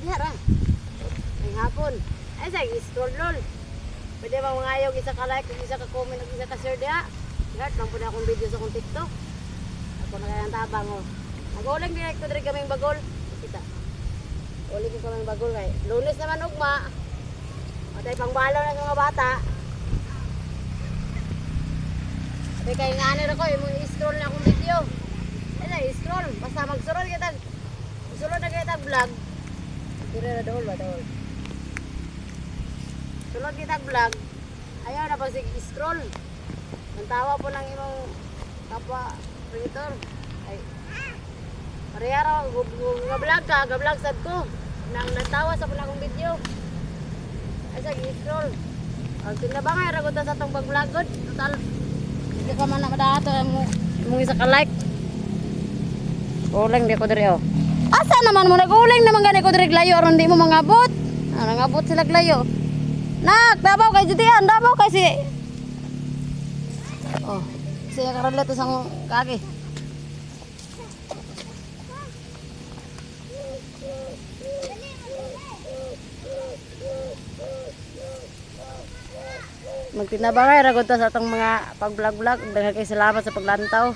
Diha ra. Ay hapon. Ay sa scroll lol. Pwede bang mangayog isa ka like, isa ka comment, isa ka share diha. Lahat lang po na akong video sa akong TikTok. Ako na kaya ang tabang oh. Nag-uling direct ko diri kaming bagol. Kita. Uli ko kaming bagol kay. Lunes naman ugma. Matay pangbalaw na mga bata. Kaya kaya nga ano ko, yung i-scroll na akong video. Ay, i-scroll. Basta magsunod kita. Sunod na kita vlog. Dito na doon ba doon? Sunod kita vlog. Ayaw na pag i-scroll. Ang tawa po ng imong kapwa creator. Ay, pareha raw, ga-vlog ka, ga-vlog sad ko. Nang natawa sa po na akong video. Ay, sa i-scroll. Ang tinabangay, ragot sa itong pag-vlogod. Total. Hindi ka man na madato mong isa ka like. Uling di ko diri oh. Asa naman mo nag-uling naman gani ko diri layo aron di mo mangabot. Nangabot sila layo. Nak, dabaw kay jutian, dabaw kay si. Oh, siya karon leto sang kaki. Magtinabangay ra gud ta sa atong mga pag-vlog-vlog. Daghang kay salamat sa paglantaw.